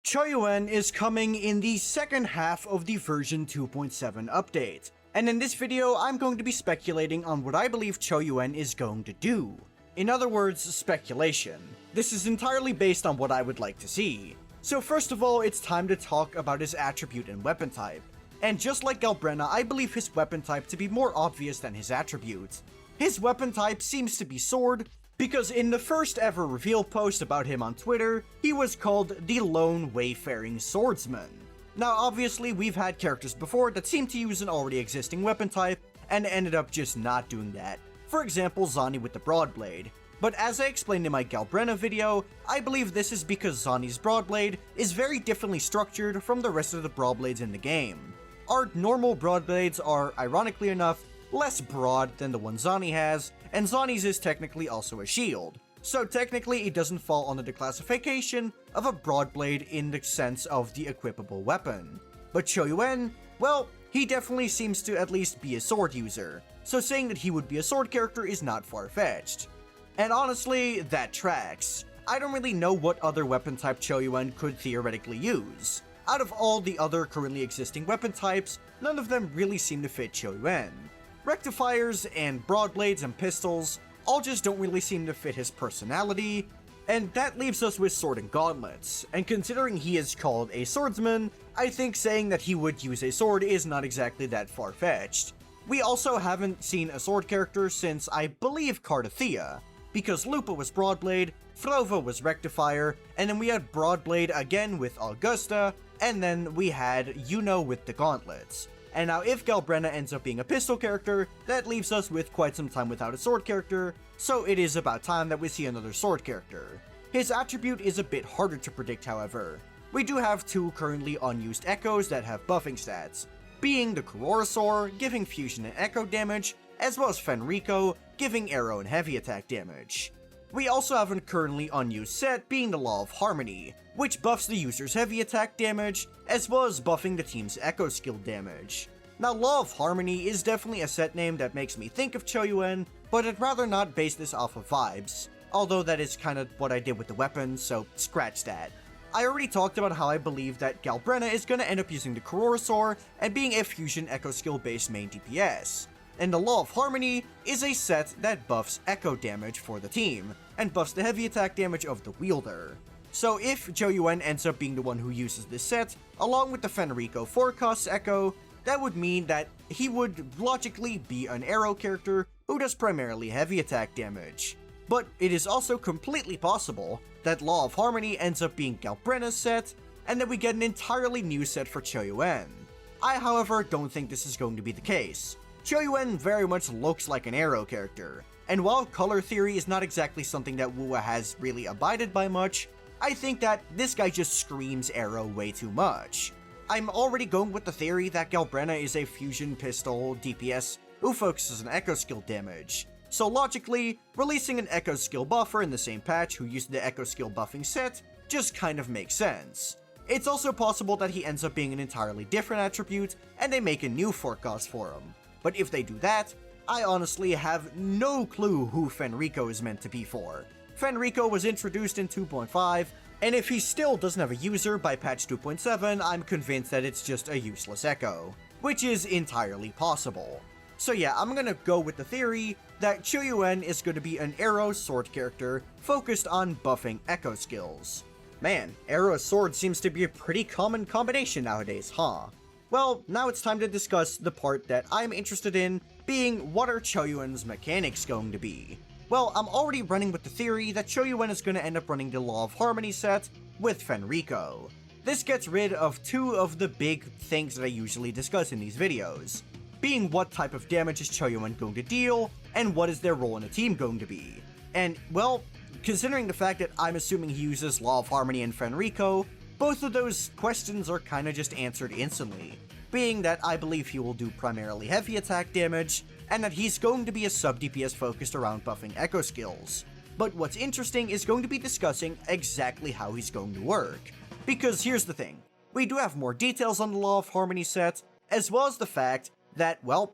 Qiuyuan is coming in the second half of the version 2.7 update, and in this video I'm going to be speculating on what I believe Qiuyuan is going to do. In other words, speculation. This is entirely based on what I would like to see. So first of all, it's time to talk about his attribute and weapon type. And just like Galbrenna, I believe his weapon type to be more obvious than his attribute. His weapon type seems to be sword, because in the first ever reveal post about him on Twitter, he was called the Lone Wayfaring Swordsman. Now obviously we've had characters before that seem to use an already existing weapon type, and ended up just not doing that. For example, Zani with the Broadblade. But as I explained in my Galbrenna video, I believe this is because Zani's Broadblade is very differently structured from the rest of the Broadblades in the game. Our normal Broadblades are, ironically enough, less broad than the one Zani has, and Zani's is technically also a shield. So technically it doesn't fall under the classification of a Broadblade in the sense of the equipable weapon. But Qiuyuan, well, he definitely seems to at least be a sword user, so saying that he would be a sword character is not far-fetched. And honestly, that tracks. I don't really know what other weapon type Qiuyuan could theoretically use. Out of all the other currently existing weapon types, none of them really seem to fit Qiuyuan. Rectifiers and Broadblades and pistols all just don't really seem to fit his personality, and that leaves us with Sword and Gauntlets, and considering he is called a swordsman, I think saying that he would use a sword is not exactly that far-fetched. We also haven't seen a sword character since, I believe, Cardathea, because Lupa was Broadblade, Throva was Rectifier, and then we had Broadblade again with Augusta, and then we had Yuno with the Gauntlets. And now if Galbrenna ends up being a pistol character, that leaves us with quite some time without a sword character, so it is about time that we see another sword character. His attribute is a bit harder to predict, however. We do have two currently unused echoes that have buffing stats, being the Kurosaur, giving fusion and echo damage, as well as Fenrico, giving arrow and heavy attack damage. We also have a currently unused set being the Law of Harmony, which buffs the user's heavy attack damage, as well as buffing the team's echo skill damage. Now Law of Harmony is definitely a set name that makes me think of Qiuyuan, but I'd rather not base this off of vibes, although that is kind of what I did with the weapon, so scratch that. I already talked about how I believe that Galbrenna is going to end up using the Kurosaur and being a fusion echo skill based main DPS. And the Law of Harmony is a set that buffs echo damage for the team, and buffs the heavy attack damage of the wielder. So if Qiuyuan ends up being the one who uses this set, along with the Fenrico forecast echo, that would mean that he would logically be an arrow character who does primarily heavy attack damage. But it is also completely possible that Law of Harmony ends up being Galbrenna's set, and that we get an entirely new set for Qiuyuan. I, however, don't think this is going to be the case. Qiuyuan very much looks like an arrow character, and while color theory is not exactly something that WuWa has really abided by much, I think that this guy just screams arrow way too much. I'm already going with the theory that Galbrenna is a fusion pistol DPS who focuses on echo skill damage, so logically, releasing an echo skill buffer in the same patch who used the echo skill buffing set just kind of makes sense. It's also possible that he ends up being an entirely different attribute, and they make a new forecast for him. But if they do that, I honestly have no clue who Fenrico is meant to be for. Fenrico was introduced in 2.5, and if he still doesn't have a user by patch 2.7, I'm convinced that it's just a useless echo, which is entirely possible. So yeah, I'm gonna go with the theory that Qiuyuan is going to be an arrow sword character focused on buffing echo skills. Man, arrow sword seems to be a pretty common combination nowadays, huh? Well, now it's time to discuss the part that I'm interested in, being what are Qiuyuan's mechanics going to be? Well, I'm already running with the theory that Qiuyuan is going to end up running the Law of Harmony set with Fenrico. This gets rid of two of the big things that I usually discuss in these videos, being what type of damage is Qiuyuan going to deal, and what is their role in a team going to be. And, well, considering the fact that I'm assuming he uses Law of Harmony and Fenrico, both of those questions are kinda just answered instantly, being that I believe he will do primarily heavy attack damage, and that he's going to be a sub-DPS focused around buffing echo skills. But what's interesting is going to be discussing exactly how he's going to work. Because here's the thing, we do have more details on the Law of Harmony set, as well as the fact that, well,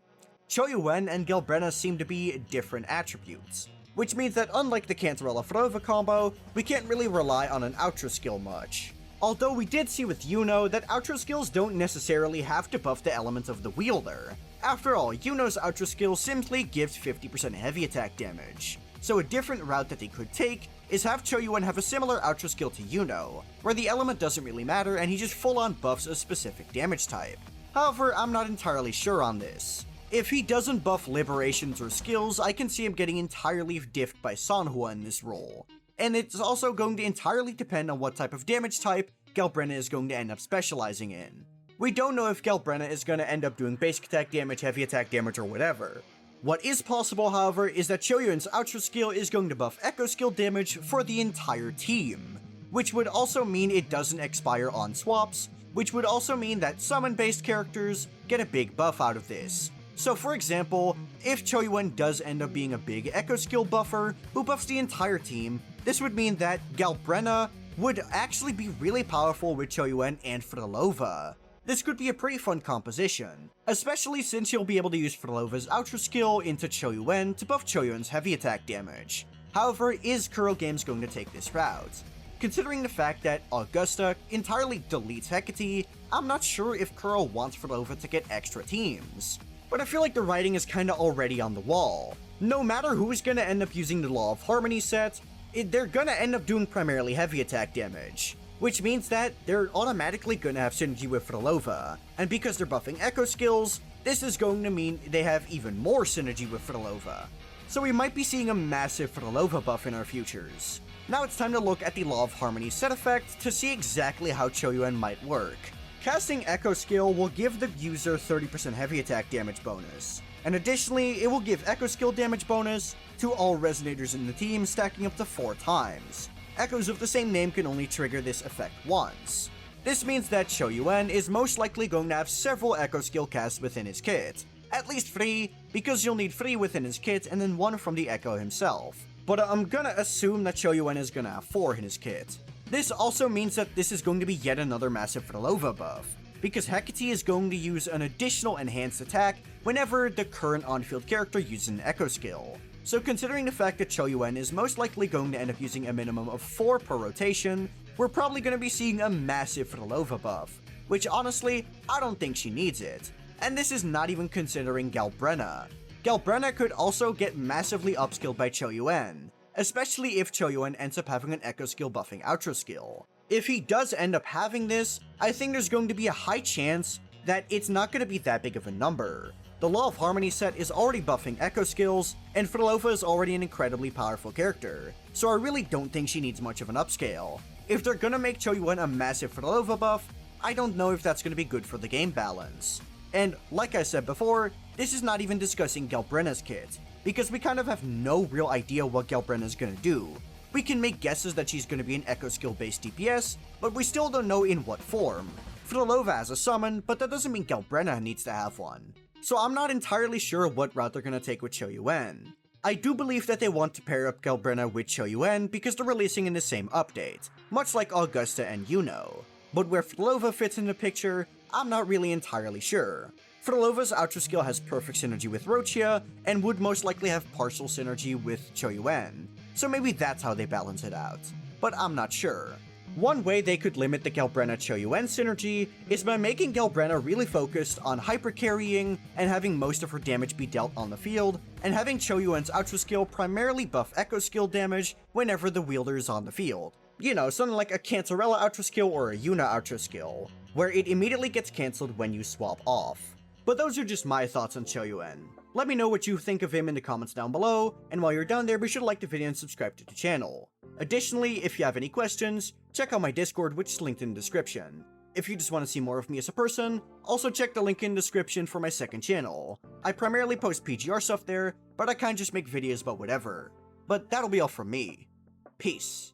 Qiuyuan and Galbrenna seem to be different attributes. which means that unlike the Cantarella Throva combo, we can't really rely on an Ultra skill much. Although we did see with Yuno that outro skills don't necessarily have to buff the elements of the wielder. After all, Yuno's outro skill simply gives 50% heavy attack damage. So a different route that they could take is have Qiuyuan have a similar outro skill to Yuno, where the element doesn't really matter and he just full-on buffs a specific damage type. However, I'm not entirely sure on this. If he doesn't buff liberations or skills, I can see him getting entirely diffed by Sanhua in this role. And it's also going to entirely depend on what type of damage type Galbrenna is going to end up specializing in. We don't know if Galbrenna is going to end up doing basic attack damage, heavy attack damage, or whatever. What is possible, however, is that Qiuyuan's outro skill is going to buff echo skill damage for the entire team, which would also mean it doesn't expire on swaps, which would also mean that summon-based characters get a big buff out of this. So for example, if Qiuyuan does end up being a big echo skill buffer who buffs the entire team, this would mean that Galbrenna would actually be really powerful with Qiuyuan and Frolova. This could be a pretty fun composition, especially since you'll be able to use Frolova's outro skill into Qiuyuan to buff Qiuyuan's heavy attack damage. However, is Kuro Games going to take this route? Considering the fact that Augusta entirely deletes Hecate, I'm not sure if Kuro wants Frolova to get extra teams. But I feel like the writing is kinda already on the wall. No matter who is gonna end up using the Law of Harmony set, they're gonna end up doing primarily heavy attack damage, which means that they're automatically gonna have synergy with Frolova, and because they're buffing echo skills, this is going to mean they have even more synergy with Frolova. So we might be seeing a massive Frolova buff in our futures. Now it's time to look at the Law of Harmony set effect to see exactly how Qiuyuan might work. Casting Echo skill will give the user 30% heavy attack damage bonus, and additionally, it will give Echo skill damage bonus to all resonators in the team, stacking up to 4 times. Echoes of the same name can only trigger this effect once. This means that Qiuyuan is most likely going to have several Echo skill casts within his kit. At least 3, because you'll need 3 within his kit and then 1 from the Echo himself. But I'm gonna assume that Qiuyuan is gonna have 4 in his kit. This also means that this is going to be yet another massive Frolova buff, because Hecate is going to use an additional enhanced attack whenever the current on-field character uses an Echo skill. So considering the fact that Qiuyuan is most likely going to end up using a minimum of 4 per rotation, we're probably going to be seeing a massive Frolova buff, which honestly, I don't think she needs it. And this is not even considering Galbrenna. Galbrenna could also get massively upskilled by Qiuyuan, especially if Qiuyuan ends up having an Echo skill buffing outro skill. If he does end up having this, I think there's going to be a high chance that it's not going to be that big of a number. The Law of Harmony set is already buffing Echo skills, and Frolova is already an incredibly powerful character, so I really don't think she needs much of an upscale. If they're gonna make Qiuyuan a massive Frolova buff, I don't know if that's gonna be good for the game balance. And like I said before, this is not even discussing Galbrenna's kit, because we kind of have no real idea what Galbrenna is gonna do. We can make guesses that she's gonna be an Echo skill based DPS, but we still don't know in what form. Frolova has a summon, but that doesn't mean Galbrenna needs to have one. So I'm not entirely sure what route they're gonna take with Qiuyuan. I do believe that they want to pair up Galbrenna with Qiuyuan because they're releasing in the same update, much like Augusta and Yuno. But where Frolova fits in the picture, I'm not really entirely sure. Frolova's outro skill has perfect synergy with Rochia, and would most likely have partial synergy with Qiuyuan, so maybe that's how they balance it out, but I'm not sure. One way they could limit the Galbrenna-Qiuyuan synergy is by making Galbrenna really focused on hyper-carrying and having most of her damage be dealt on the field, and having Qiuyuan's outro skill primarily buff Echo skill damage whenever the wielder is on the field. You know, something like a Cantarella outro skill or a Yuna outro skill, where it immediately gets cancelled when you swap off. But those are just my thoughts on Qiuyuan. Let me know what you think of him in the comments down below, and while you're down there, be sure to like the video and subscribe to the channel. Additionally, if you have any questions, check out my Discord, which is linked in the description. If you just want to see more of me as a person, also check the link in the description for my second channel. I primarily post PGR stuff there, but I kinda just make videos about whatever. But that'll be all from me. Peace.